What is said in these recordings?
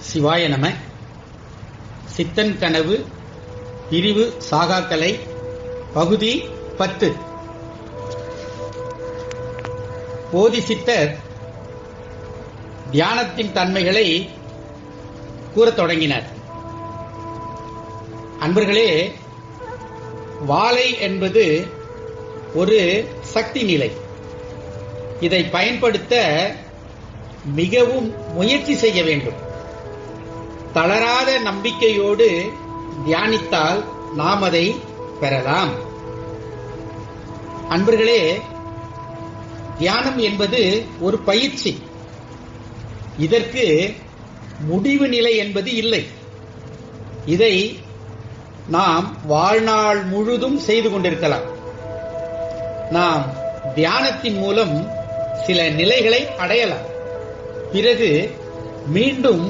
சிவாய நம. சித்தன் கனவு பிரிவு சாகாக்கலை பகுதி 10. போதிசித்தர் தியானத்தின் தன்மைகளை கூறத் தொடங்கினார். அன்பர்களே, வாளை என்பது ஒரு சக்தி நிலை. இதை பயன்படுத்த மிகவும் முயற்சி செய்ய வேண்டும். தளராத நம்பிக்கையோடு தியானித்தால் நாம் அதை பெறலாம். அன்பர்களே, தியானம் என்பது ஒரு பயிற்சி. இதற்கு முடிவு நிலை என்பது இல்லை. இதை நாம் வாழ்நாள் முழுதும் செய்து கொண்டிருக்கலாம். நாம் தியானத்தின் மூலம் சில நிலைகளை அடையலாம். பிறகு மீண்டும்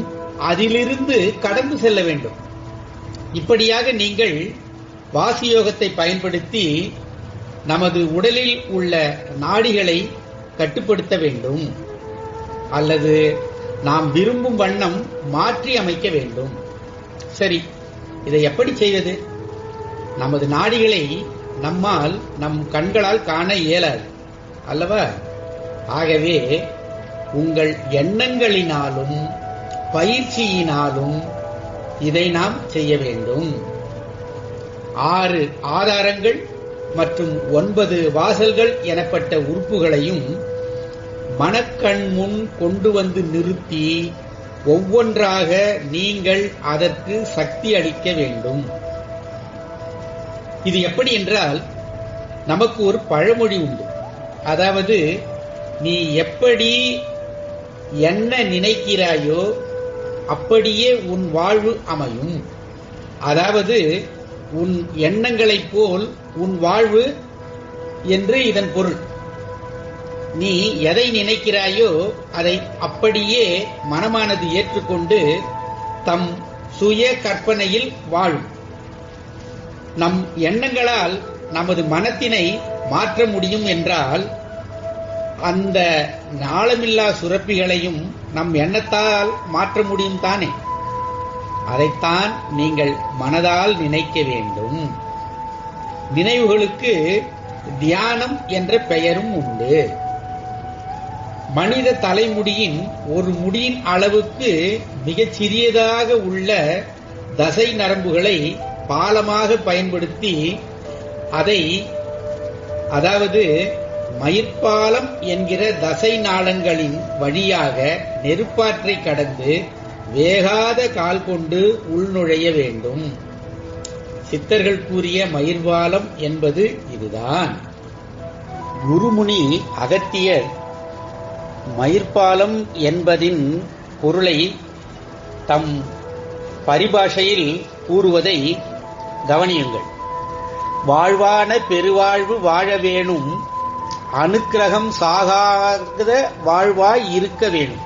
அதிலிருந்து கடந்து செல்ல வேண்டும். இப்படியாக நீங்கள் வாசியோகத்தை பயன்படுத்தி நமது உடலில் உள்ள நாடிகளை கட்டுப்படுத்த வேண்டும், அல்லது நாம் விரும்பும் வண்ணம் மாற்றி அமைக்க வேண்டும். சரி, இதை எப்படி செய்வது? நமது நாடிகளை நம்மால் நம் கண்களால் காண இயலாது அல்லவா? ஆகவே உங்கள் எண்ணங்களினாலும் பயிற்சியினாலும் இதை நாம் செய்ய வேண்டும். 6 ஆதாரங்கள் மற்றும் 9 வாசல்கள் எனப்பட்ட உறுப்புகளையும் மனக்கண் முன் கொண்டு வந்து நிறுத்தி ஒவ்வொன்றாக நீங்கள் அதற்கு சக்தி அளிக்க வேண்டும். இது எப்படி என்றால், நமக்கு ஒரு பழமொழி உண்டு. அதாவது, நீ எப்படி என்ன நினைக்கிறாயோ அப்படியே உன் வாழ்வு அமையும். அதாவது, உன் எண்ணங்களைப் போல் உன் வாழ்வு என்று இதன் பொருள். நீ எதை நினைக்கிறாயோ அதை அப்படியே மனமானது ஏற்றுக்கொண்டு தம் சுய கற்பனையில் வாழும். நம் எண்ணங்களால் நமது மனத்தினை மாற்ற முடியும் என்றால், அந்த நாளமில்லா சுரப்பிகளையும் நம் எண்ணத்தால் மாற்ற முடியும் தானே? அதைத்தான் நீங்கள் மனதால் நினைக்க வேண்டும். நினைவுகளுக்கு தியானம் என்ற பெயரும் உண்டு. மனித தலைமுடியின் ஒரு முடியின் அளவுக்கு மிகச் சிறியதாக உள்ள தசை நரம்புகளை பாலமாக பயன்படுத்தி அதாவது மயிர்பாலம் என்கிற தசை நாளங்களின் வழியாக நெருப்பாற்றை கடந்து வேகாத கால் கொண்டு உள்நுழைய வேண்டும். சித்தர்கள் கூறிய மயிர்பாலம் என்பது இதுதான். குருமுனி அகத்தியர் மயிர்பாலம் என்பதின் பொருளை தம் பரிபாஷையில் கூறுவதை கவனியுங்கள். வாழ்வான பெருவாழ்வு வாழ வேணும், அனுக்கிரகம் சாகாத வாழ்வாய் இருக்க வேணும்.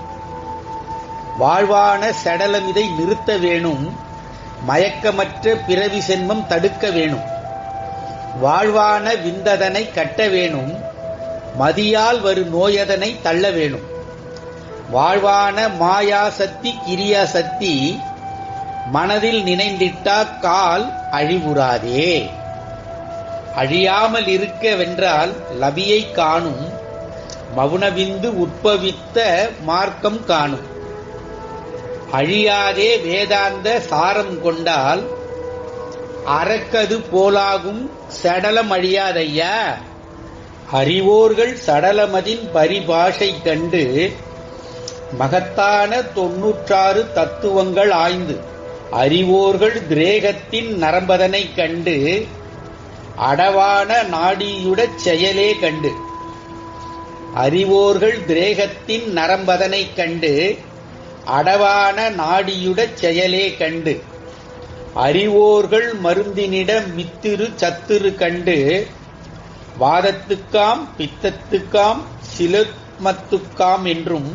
வாழ்வான செடலமிதை நிறுத்த வேணும், மயக்கமற்ற பிறவி சென்மம் தடுக்க வேணும். வாழ்வான விந்ததனை கட்ட வேணும், மதியால் வரு நோயதனை தள்ள வேணும். வாழ்வான மாயா சக்தி கிரியா சக்தி மனதில் நினைந்திட்டா கால் அழிவுறாதே. அழியாமல் இருக்க வென்றால் லபியை காணும், மவுனவிந்து உற்பவித்த மார்க்கம் காணும். அழியாதே வேதாந்த சாரம் கொண்டால் அரக்கது போலாகும் சடலம் அழியாதையா. அறிவோர்கள் சடலமதின் பரிபாஷை கண்டு மகத்தான 96 தத்துவங்கள் ஆய்ந்து அறிவோர்கள் திரேகத்தின் நரம்பதனை கண்டு அடவான நாடியுடச் செயலே கண்டு. அறிவோர்கள் திரேகத்தின் நரம்பதனை கண்டு அடவான நாடியுடச் செயலே கண்டு. அறிவோர்கள் மருந்தினிட மித்திரு சத்துரு கண்டு வாதத்துக்காம் பித்தத்துக்காம் சிலமத்துக்காம் என்றும்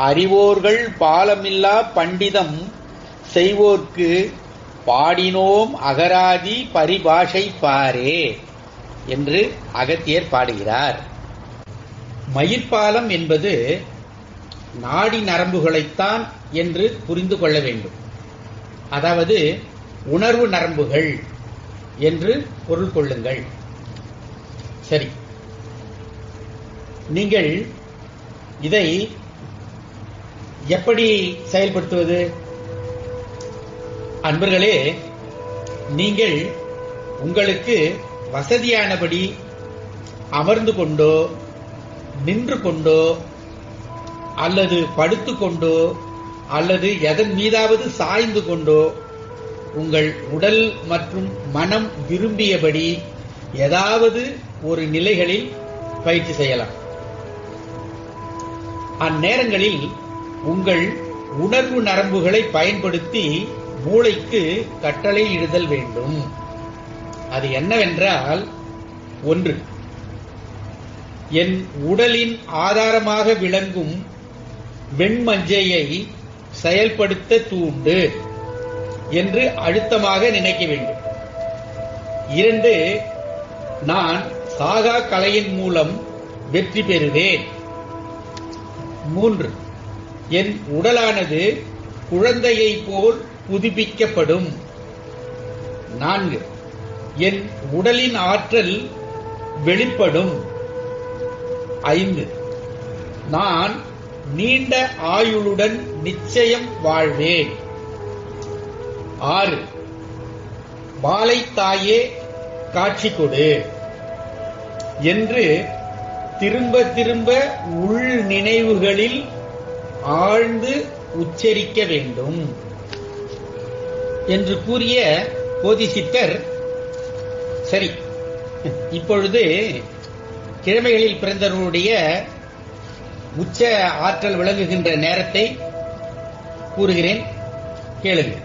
அறிவோர்கள் பாலமில்லா பண்டிதம் செய்வோர்க்கு பாடினோம் அகராதி பரிபாஷை பாரே என்று அகத்தியர் பாடுகிறார். மயிர்பாலம் என்பது நாடி நரம்புகளைத்தான் என்று புரிந்து கொள்ள வேண்டும். அதாவது உணர்வு நரம்புகள் என்று பொருள் கொள்ளுங்கள். சரி, நீங்கள் இதை எப்படி செயல்படுத்துவது? அன்பர்களே, நீங்கள் உங்களுக்கு வசதியானபடி அமர்ந்து கொண்டோ, நின்று கொண்டோ, அல்லது படுத்துக்கொண்டோ, அல்லது எதன் மீதாவது சாய்ந்து கொண்டோ உங்கள் உடல் மற்றும் மனம் விரும்பியபடி ஏதாவது ஒரு நிலைகளில் பயிற்சி செய்யலாம். அந்நேரங்களில் உங்கள் உணர்வு நரம்புகளை பயன்படுத்தி மூளைக்கு கட்டளை இடுதல் வேண்டும். அது என்னவென்றால், 1. என் உடலின் ஆதாரமாக விளங்கும் வெண்மஞ்சையை செயல்படுத்த தூண்டு என்று அழுத்தமாக நினைக்க வேண்டும். 2. நான் சாகா கலையின் மூலம் வெற்றி பெறுவேன். 3. என் உடலானது குழந்தையை போல் புதுப்பிக்கப்படும். 4. என் உடலின் ஆற்றல் வெளிப்படும். 5. நான் நீண்ட ஆயுளுடன் நிச்சயம் வாழ்வேன். 6. வாழைத்தாயே காட்சி கொடு என்று திரும்ப திரும்ப உள் நினைவுகளில் ஆழ்ந்து உச்சரிக்க வேண்டும் என்று கூறிய போதிசித்தர், சரி, இப்பொழுது கிழமைகளில் பிறந்தவர்களுடைய உச்ச ஆற்றல் விளங்குகின்ற நேரத்தை கூறுகிறேன், கேளுங்கள்.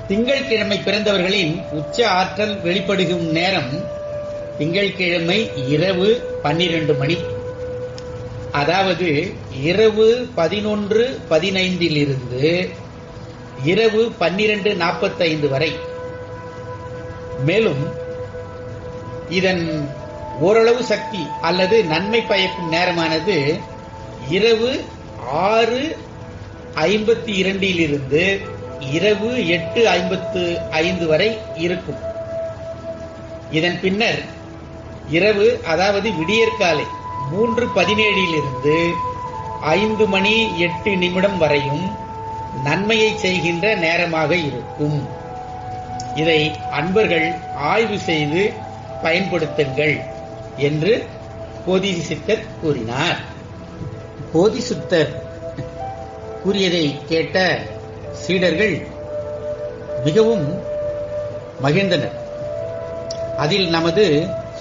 திங்கட்கிழமை பிறந்தவர்களின் உச்ச ஆற்றல் வெளிப்படுகும் நேரம் திங்கட்கிழமை இரவு 12 மணி, அதாவது இரவு 11:15 இரவு 12:45 வரை. மேலும் இதன் ஓரளவு சக்தி அல்லது நன்மை பயக்கும் நேரமானது இரவு 6:52 இரவு 8:55 வரை இருக்கும். இதன் பின்னர் இரவு, அதாவது விடியற்காலை 3:17 5:08 வரையும் நன்மையை செய்கின்ற நேரமாக இருக்கும். இதை அன்பர்கள் ஆய்வு செய்து பயன்படுத்துங்கள் என்று போதிசித்தர் கூறினார். போதிசித்தர் கூறியதை கேட்ட சீடர்கள் மிகவும் மகிழ்ந்தனர். அதில் நமது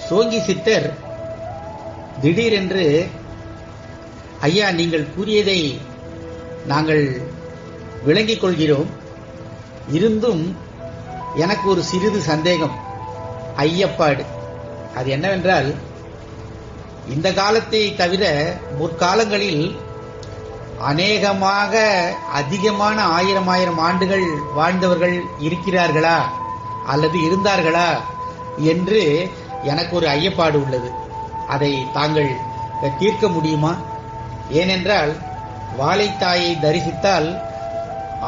சோங்கி சித்தர் திடீரென்று, ஐயா, நீங்கள் கூறியதை நாங்கள் விளங்கிக் கொள்கிறோம், இருந்தும் எனக்கு ஒரு சிறிது சந்தேகம், ஐயப்பாடு. அது என்னவென்றால், இந்த காலத்தை தவிர முற்காலங்களில் அநேகமாக அதிகமான 1000 ஆண்டுகள் வாழ்ந்தவர்கள் இருக்கிறார்களா அல்லது இருந்தார்களா என்று எனக்கு ஒரு ஐயப்பாடு உள்ளது. அதை தாங்கள் தீர்க்க முடியுமா? ஏனென்றால் வாழைத்தாயை தரிசித்தால்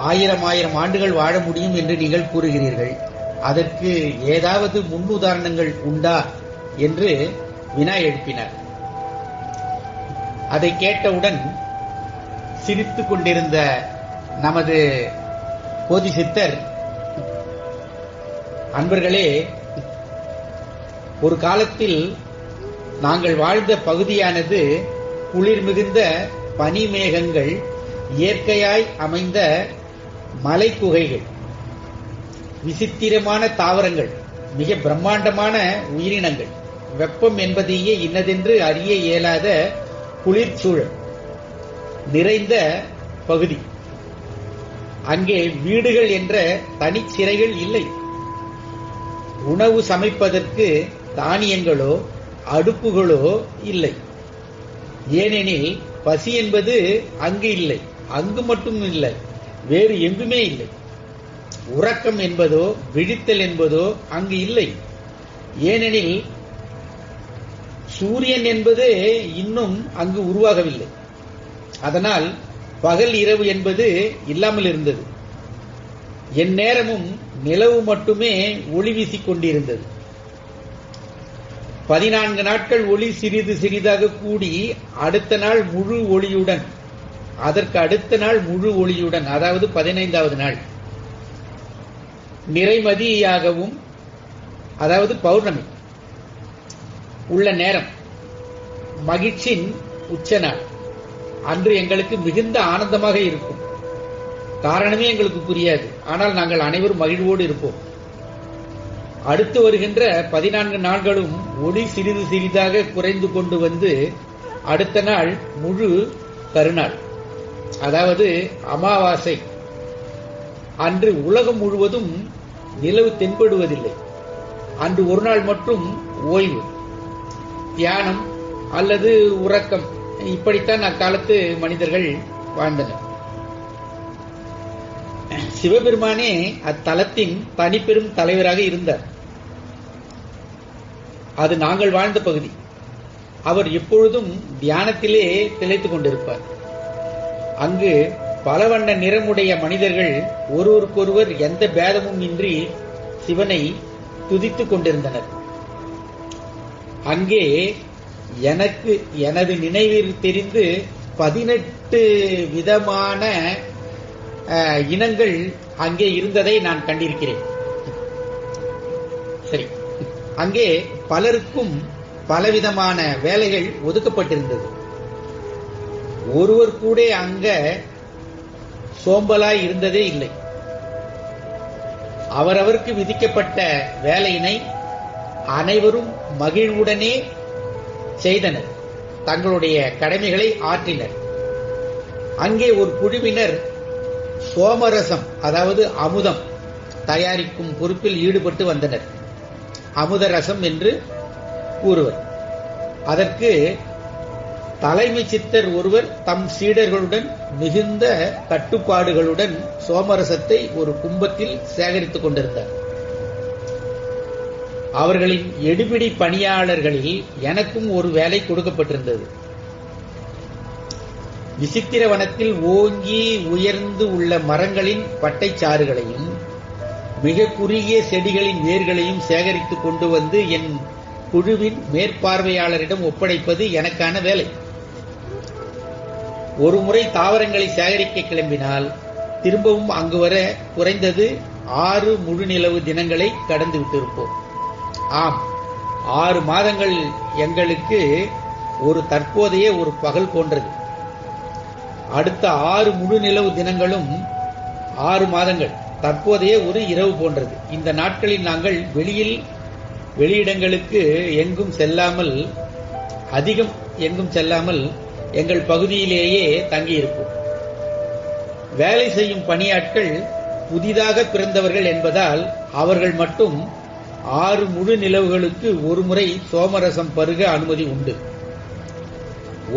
1000 ஆண்டுகள் வாழ முடியும் என்று நீங்கள் கூறுகிறீர்கள். அதற்கு ஏதாவது முன்னுதாரணங்கள் உண்டா என்று வினா எழுப்பினார். அதை கேட்டவுடன் சிரித்துக் கொண்டிருந்த நமது போதிசித்தர், அன்பர்களே, ஒரு காலத்தில் நாங்கள் வாழ்ந்த பகுதியானது குளிர் மிகுந்த பனிமேகங்கள், இயற்கையாய் அமைந்த மலை குகைகள், விசித்திரமான தாவரங்கள், மிக பிரம்மாண்டமான உயிரினங்கள், வெப்பம் என்பதையே இன்னதென்று அறிய இயலாத குளிர்ச்சூழல் நிறைந்த பகுதி. அங்கே வீடுகள் என்ற தனிச்சிறைகள் இல்லை. உணவு சமைப்பதற்கு தானியங்களோ அடுப்புகளோ இல்லை. ஏனெனில் பசி என்பது அங்கு இல்லை, அங்கு மட்டும் இல்லை, வேறு எங்குமே இல்லை. உறக்கம் என்பதோ விழித்தல் என்பதோ அங்கு இல்லை. ஏனெனில் சூரியன் என்பது இன்னும் அங்கு உருவாகவில்லை. அதனால் பகல் இரவு என்பது இல்லாமல் இருந்தது. என் நேரமும் நிலவு மட்டுமே ஒளி வீசிக் கொண்டிருந்தது. 14 நாட்கள் ஒளி சிறிது சிறிதாக கூடி அடுத்த நாள் முழு ஒளியுடன், அதற்கு அடுத்த நாள் முழு ஒளியுடன், அதாவது 15வது நாள் நிறைமதியாகவும், அதாவது பௌர்ணமி உள்ள நேரம், மகிழ்ச்சியின் உச்ச நாள் அன்று எங்களுக்கு மிகுந்த ஆனந்தமாக இருக்கும். காரணமே எங்களுக்கு புரியாது. ஆனால் நாங்கள் அனைவரும் மகிழ்வோடு இருப்போம். அடுத்து வருகின்ற 14 நாட்களும் ஒளி சிறிது சிறிதாக குறைந்து கொண்டு வந்து அடுத்த நாள் முழு கருநாள், அதாவது அமாவாசை அன்று உலகம் முழுவதும் நிலவு தென்படுவதில்லை. அன்று ஒரு நாள் மட்டும் ஓய்வு, தியானம் அல்லது உறக்கம், இப்படித்தான் அக்காலத்து மனிதர்கள் வாழ்ந்தனர். சிவபெருமானே அத்தலத்தின் தனிப்பெரும் தலைவராக இருந்தார். அது நாங்கள் வாழ்ந்த பகுதி. அவர் எப்பொழுதும் தியானத்திலே திளைத்துக் கொண்டிருப்பார். அங்கு பல வண்ண நிறமுடைய மனிதர்கள் ஒருவருக்கொருவர் எந்த பேதமும் இன்றி சிவனை துதித்துக் கொண்டிருந்தனர். அங்கே எனக்கு எனது நினைவில் தெரிந்து 18 விதமான இனங்கள் அங்கே இருந்ததை நான் கண்டிருக்கிறேன். சரி, அங்கே பலருக்கும் பலவிதமான வேலைகள் ஒதுக்கப்பட்டிருந்தது. ஒருவர் கூட அங்க சோம்பலாய் இருந்ததே இல்லை. அவரவருக்கு விதிக்கப்பட்ட வேலையினை அனைவரும் மகிழ்வுடனே செய்தனர். தங்களுடைய கடமைகளை ஆற்றினர். அங்கே ஒரு குழுவினர் சோமரசம், அதாவது அமுதம் தயாரிக்கும் பொறுப்பில் ஈடுபட்டு வந்தனர். அமுத ரசம் என்று கூறுவர். அதற்கு தலைமை சித்தர் ஒருவர் தம் சீடர்களுடன் மிகுந்த கட்டுப்பாடுகளுடன் சோமரசத்தை ஒரு கும்பத்தில் சேகரித்துக் கொண்டிருந்தார். அவர்களின் எடுபிடி பணியாளர்களில் எனக்கும் ஒரு வேலை கொடுக்கப்பட்டிருந்தது. விசித்திர வனத்தில் ஓங்கி உயர்ந்து உள்ள மரங்களின் பட்டைச்சாறுகளையும் மிக குறுகிய செடிகளின் வேர்களையும் சேகரித்துக் கொண்டு வந்து என் குழுவின் மேற்பார்வையாளரிடம் ஒப்படைப்பது எனக்கான வேலை. ஒரு முறை தாவரங்களை சேகரிக்க கிளம்பினால் திரும்பவும் அங்கு வர குறைந்தது 6 முழு நிலவு தினங்களை கடந்து விட்டிருப்போம். ஆம், 6 மாதங்கள் எங்களுக்கு ஒரு தற்போதைய ஒரு பகல் போன்றது. அடுத்த 6 முழு நிலவு தினங்களும் 6 மாதங்கள் தற்போதைய ஒரு இரவு போன்றது. இந்த நாட்களில் நாங்கள் வெளியிடங்களுக்கு எங்கும் செல்லாமல் எங்கள் பகுதியிலேயே தங்கியிருப்போம். வேலை செய்யும் பணியாட்கள் புதிதாக பிறந்தவர்கள் என்பதால் அவர்கள் மட்டும் 6 முழு நிலவுகளுக்கு ஒரு முறை சோமரசம் பருக அனுமதி உண்டு.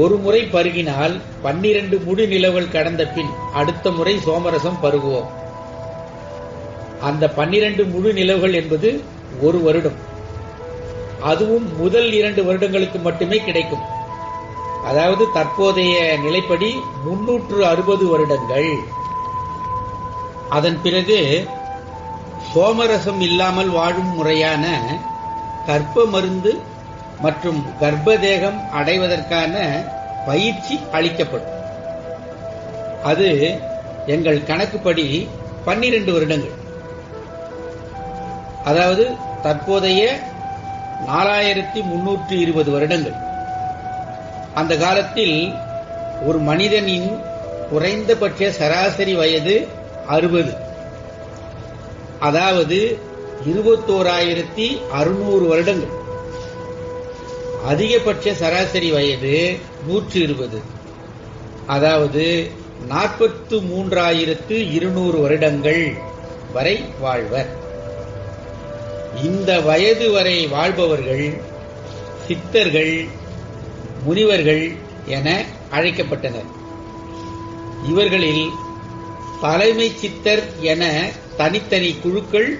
ஒரு முறை பருகினால் 12 முழு நிலவுகள் கடந்த பின் அடுத்த முறை சோமரசம் பருகுவோம். அந்த 12 முழு நிலவுகள் என்பது ஒரு வருடம். அதுவும் முதல் 2 வருடங்களுக்கு மட்டுமே கிடைக்கும். அதாவது தற்போதைய நிலைப்படி 360 வருடங்கள். அதன் பிறகு சோமரசம் இல்லாமல் வாழும் முறையான கர்ப்ப மருந்து மற்றும் கர்ப்பதேகம் அடைவதற்கான பயிற்சி அளிக்கப்படும். அது எங்கள் கணக்குப்படி 12 வருடங்கள். அதாவது தற்போதைய 4320 வருடங்கள். அந்த காலத்தில் ஒரு மனிதனின் குறைந்தபட்ச சராசரி வயது 60, அதாவது 21,600 வருடங்கள். அதிகபட்ச சராசரி வயது 120, அதாவது 43,200 வருடங்கள் வரை வாழ்வர். இந்த வயது வரை வாழ்பவர்கள் சித்தர்கள், முனிவர்கள் என அழைக்கப்பட்டனர். இவர்களில் தலைமை சித்தர் என தனித்தனி குழுக்கள்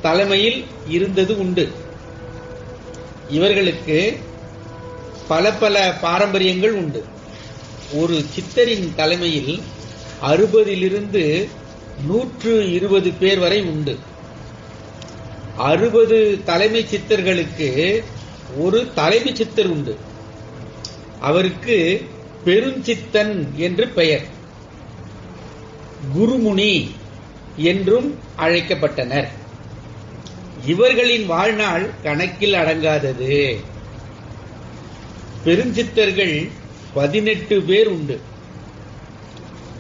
தலைமையில் இருந்தது உண்டு. இவர்களுக்கு பல பல பாரம்பரியங்கள் உண்டு. ஒரு சித்தரின் தலைமையில் 60 120 பேர் வரை உண்டு. 60 தலைமை சித்தர்களுக்கு ஒரு தலைமை சித்தர் உண்டு. அவருக்கு பெருஞ்சித்தன் என்று பெயர். குருமுனி என்றும் அழைக்கப்பட்டனர். இவர்களின் வாழ்நாள் கணக்கில் அடங்காதது. பெருஞ்சித்தர்கள் 18 பேர் உண்டு.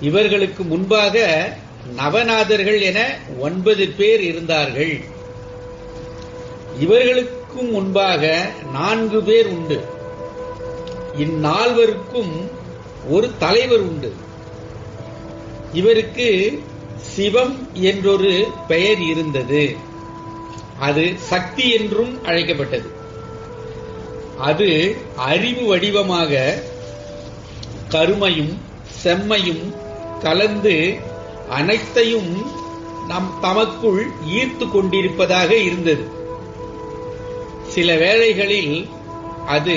இவர்களுக்கு முன்பாக நவநாதர்கள் என 9 பேர் இருந்தார்கள். இவர்களுக்கும் முன்பாக 4 பேர் உண்டு. இந்நால்வருக்கும் ஒரு தலைவர் உண்டு. இவருக்கு சிவம் என்றொரு பெயர் இருந்தது. அது சக்தி என்றும் அழைக்கப்பட்டது. அது அறிவு வடிவமாக கருமையும் செம்மையும் கலந்து அனைத்தையும் தமக்குள் ஈர்த்து கொண்டிருப்பதாக இருந்தது. சில வேளைகளில் அது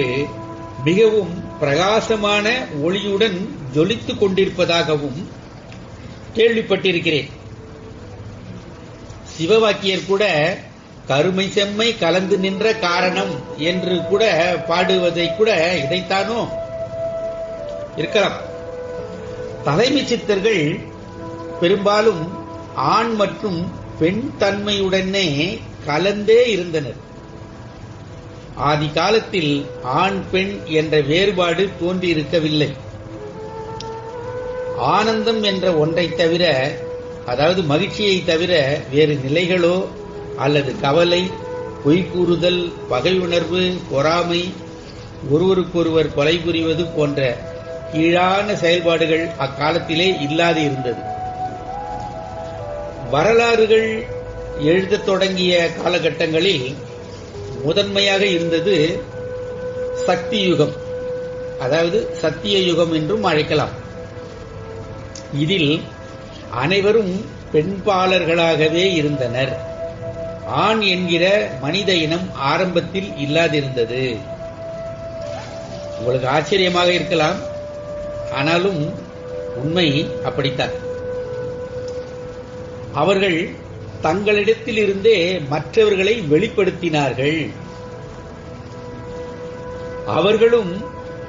மிகவும் பிரகாசமான ஒளியுடன் ஜொலித்துக் கொண்டிருப்பதாகவும் கேள்விப்பட்டிருக்கிறேன். சிவவாக்கியர் கூட கருமை செம்மை கலந்து நின்ற காரணம் என்று கூட பாடுவதை கூட இதைத்தானோ இருக்கலாம். தலைமை சித்தர்கள் பெரும்பாலும் ஆண் மற்றும் பெண் தன்மையுடனே கலந்தே இருந்தனர். ஆதி காலத்தில் ஆண் பெண் என்ற வேறுபாடு தோன்றியிருக்கவில்லை. ஆனந்தம் என்ற ஒன்றை தவிர, அதாவது மகிழ்ச்சியை தவிர வேறு நிலைகளோ அல்லது கவலை, பொய் கூறுதல், பகையுணர்வு, பொறாமை, ஒருவருக்கொருவர் கொலை புரிவது போன்ற கீழான செயல்பாடுகள் அக்காலத்திலே இல்லாது இருந்தது. வரலாறுகள் எழுதத் தொடங்கிய காலகட்டங்களில் முதன்மையாக இருந்தது சக்தி யுகம், அதாவது சத்திய யுகம் என்றும் அழைக்கலாம். இதில் அனைவரும் பெண்பாளர்களாகவே இருந்தனர். ஆண் என்கிற மனித இனம் ஆரம்பத்தில் இல்லாதிருந்தது. உங்களுக்கு ஆச்சரியமாக இருக்கலாம், ஆனாலும் உண்மை அப்படித்தான். அவர்கள் தங்களிடத்தில் இருந்தே மற்றவர்களை வெளிப்படுத்தினார்கள். அவர்களும்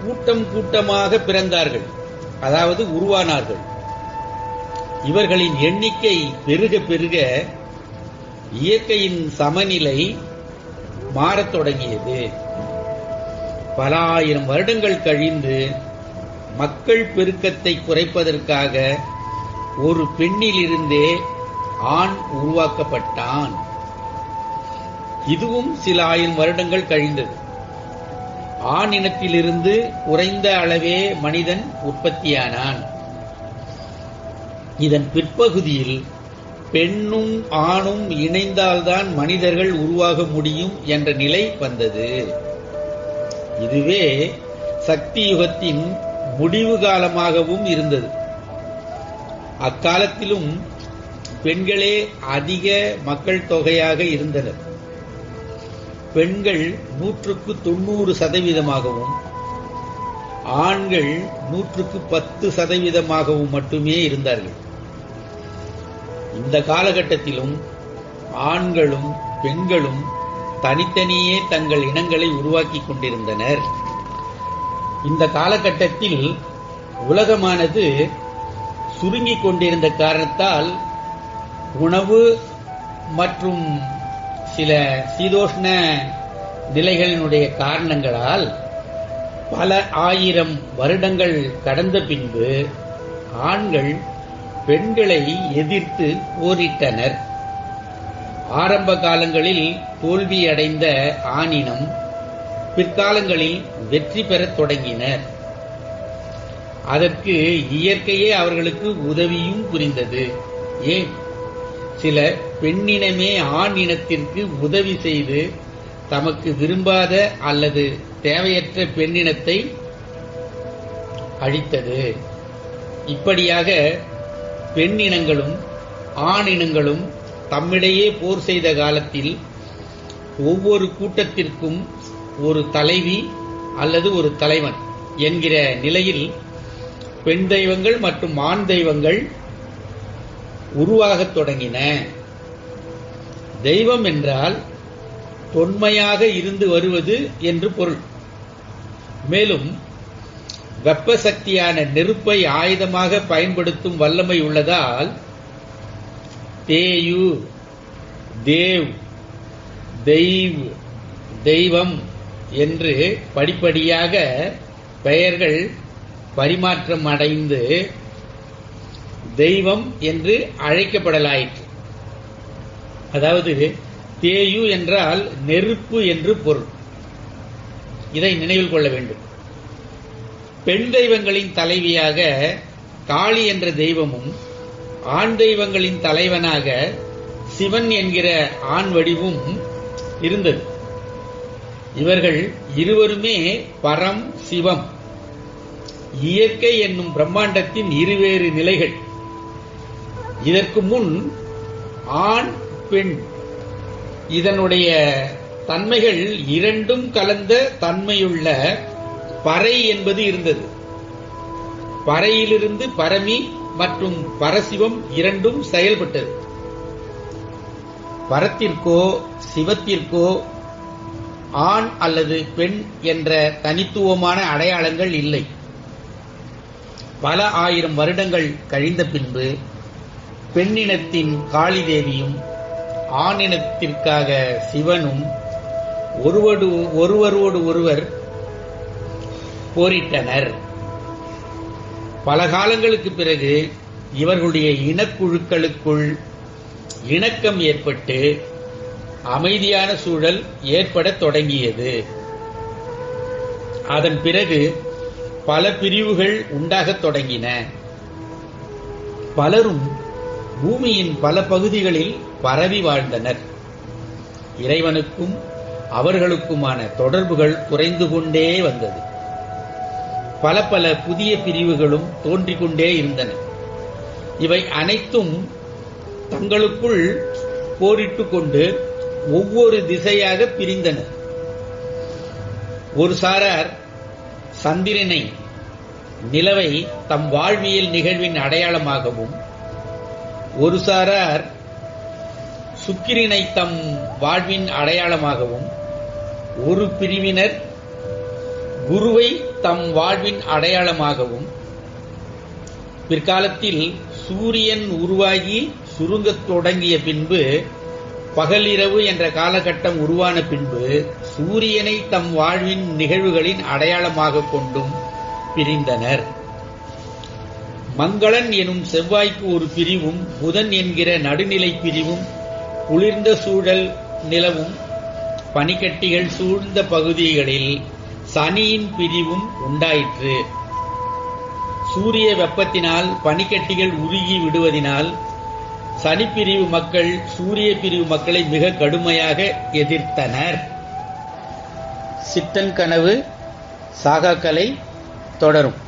கூட்டம் கூட்டமாக பிறந்தார்கள், அதாவது உருவானார்கள். இவர்களின் எண்ணிக்கை பெருக பெருக இயற்கையின் சமநிலை மாறத் தொடங்கியது. பல ஆயிரம் வருடங்கள் கழிந்து மக்கள் பெருக்கத்தை குறைப்பதற்காக ஒரு பெண்ணிலிருந்தே ஆண் உருவாக்கப்பட்டான். இதுவும் சில ஆயிரம் வருடங்கள் கழிந்தது. ஆண் இனத்திலிருந்து குறைந்த அளவே மனிதன் உற்பத்தியானான். இதன் பிற்பகுதியில் பெண்ணும் ஆணும் இணைந்தால்தான் மனிதர்கள் உருவாக முடியும் என்ற நிலை வந்தது. இதுவே சக்தி யுகத்தின் முடிவு காலமாகவும் இருந்தது. அக்காலத்திலும் பெண்களே அதிக மக்கள் தொகையாக இருந்தனர். பெண்கள் 190%, ஆண்கள் 110% மட்டுமே இருந்தார்கள். இந்த காலகட்டத்திலும் ஆண்களும் பெண்களும் தனித்தனியே தங்கள் இனங்களை உருவாக்கிக் கொண்டிருந்தனர். இந்த காலகட்டத்தில் உலகமானது சுருங்கிக் கொண்டிருந்த காரணத்தால் உணவு மற்றும் சில சீதோஷ்ண நிலைகளினுடைய காரணங்களால் பல ஆயிரம் வருடங்கள் கடந்த பின்பு ஆண்கள் பெண்களை எதிர்த்து போரிட்டனர். ஆரம்ப காலங்களில் தோல்வியடைந்த ஆணினம் பிற்காலங்களில் வெற்றி பெறத் தொடங்கினர். அதற்கு இயற்கையே அவர்களுக்கு உதவியும் புரிந்தது. ஏன், சில பெண்ணினமே ஆண் இனத்திற்கு உதவி செய்து தமக்கு விரும்பாத அல்லது தேவையற்ற பெண்ணினத்தை அழித்தது. இப்படியாக பெண்ணினங்களும் ஆணினங்களும் தம்மிடையே போர் செய்த காலத்தில் ஒவ்வொரு கூட்டத்திற்கும் ஒரு தலைவி அல்லது ஒரு தலைவன் என்கிற நிலையில் பெண் தெய்வங்கள் மற்றும் ஆண் தெய்வங்கள் உருவாகத் தொடங்கின. தெய்வம் என்றால் தொன்மையாக இருந்து வருவது என்று பொருள். மேலும் வெப்ப சக்தியான நெருப்பை ஆயுதமாக பயன்படுத்தும் வல்லமை உள்ளதால் தேயு, தேவ், தெய்வ், தெய்வம் என்று படிப்படியாக பெயர்கள் பரிமாற்றம் அடைந்து தெய்வம் என்று அழைக்கப்படலாயிற்று. அதாவது தேயு என்றால் நெருப்பு என்று பொருள். இதை நினைவில் கொள்ள வேண்டும். பெண் தெய்வங்களின் தலைவியாக காளி என்ற தெய்வமும் ஆண் தெய்வங்களின் தலைவனாக சிவன் என்கிற ஆண் வடிவும் இருந்தது. இவர்கள் இருவருமே பரம் சிவம், இயற்கை என்னும் பிரம்மாண்டத்தின் இருவேறு நிலைகள். இதற்கு முன் ஆண் பெண் இதனுடைய தன்மைகள் இரண்டும் கலந்த தன்மையுள்ள பறை என்பது இருந்தது. பறையிலிருந்து பரமி மற்றும் பரசிவம் இரண்டும் செயல்பட்டது. பரத்திற்கோ சிவத்திற்கோ ஆண் அல்லது பெண் என்ற தனித்துவமான அடையாளங்கள் இல்லை. பல ஆயிரம் வருடங்கள் கழிந்த பின்பு பெண்ணினத்தின் காளி தேவியும் ஆணினத்திற்காக சிவனும் ஒருவரோடு ஒருவர் போரிட்டனர். பல காலங்களுக்கு பிறகு இவர்களுடைய இனக்குழுக்களுக்குள் இணக்கம் ஏற்பட்டு அமைதியான சூழல் ஏற்படத் தொடங்கியது. அதன் பிறகு பல பிரிவுகள் உண்டாகத் தொடங்கின. பலரும் பூமியின் பல பகுதிகளில் பரவி வாழ்ந்தனர். இறைவனுக்கும் அவர்களுக்குமான தொடர்புகள் குறைந்து கொண்டே வந்தது. பல பல புதிய பிரிவுகளும் தோன்றிக் கொண்டே இருந்தன. இவை அனைத்தும் தங்களுக்குள் போரிட்டுக் கொண்டு ஒவ்வொரு திசையாக பிரிந்தனர். ஒரு சாரார் சந்திரனை, நிலவை தம் வாழ்வியல் நிகழ்வின் அடையாளமாகவும், ஒரு சாரார் சுக்கிரனை தம் வாழ்வின் அடையாளமாகவும், ஒரு பிரிவினர் குருவை தம் வாழ்வின் அடையாளமாகவும், பிற்காலத்தில் சூரியன் உருவாகி சுருங்கத் தொடங்கிய பின்பு பகலிரவு என்ற காலகட்டம் உருவான பின்பு சூரியனை தம் வாழ்வின் நிகழ்வுகளின் அடையாளமாக கொண்டும் பிரிந்தனர். மங்களன் எனும் செவ்வாய்க்கு ஒரு பிரிவும், புதன் என்கிற நடுநிலை பிரிவும், குளிர்ந்த சூழல் நிலவும் பனிக்கட்டிகள் சூழ்ந்த பகுதிகளில் சனியின் பிரிவும் உண்டாயிற்று. சூரிய வெப்பத்தினால் பனிக்கட்டிகள் உருகி விடுவதினால் சனிப்பிரிவு மக்கள் சூரிய பிரிவு மக்களை மிக கடுமையாக எதிர்த்தனர். சித்தன் கனவு சாகாக்கலை தொடரும்.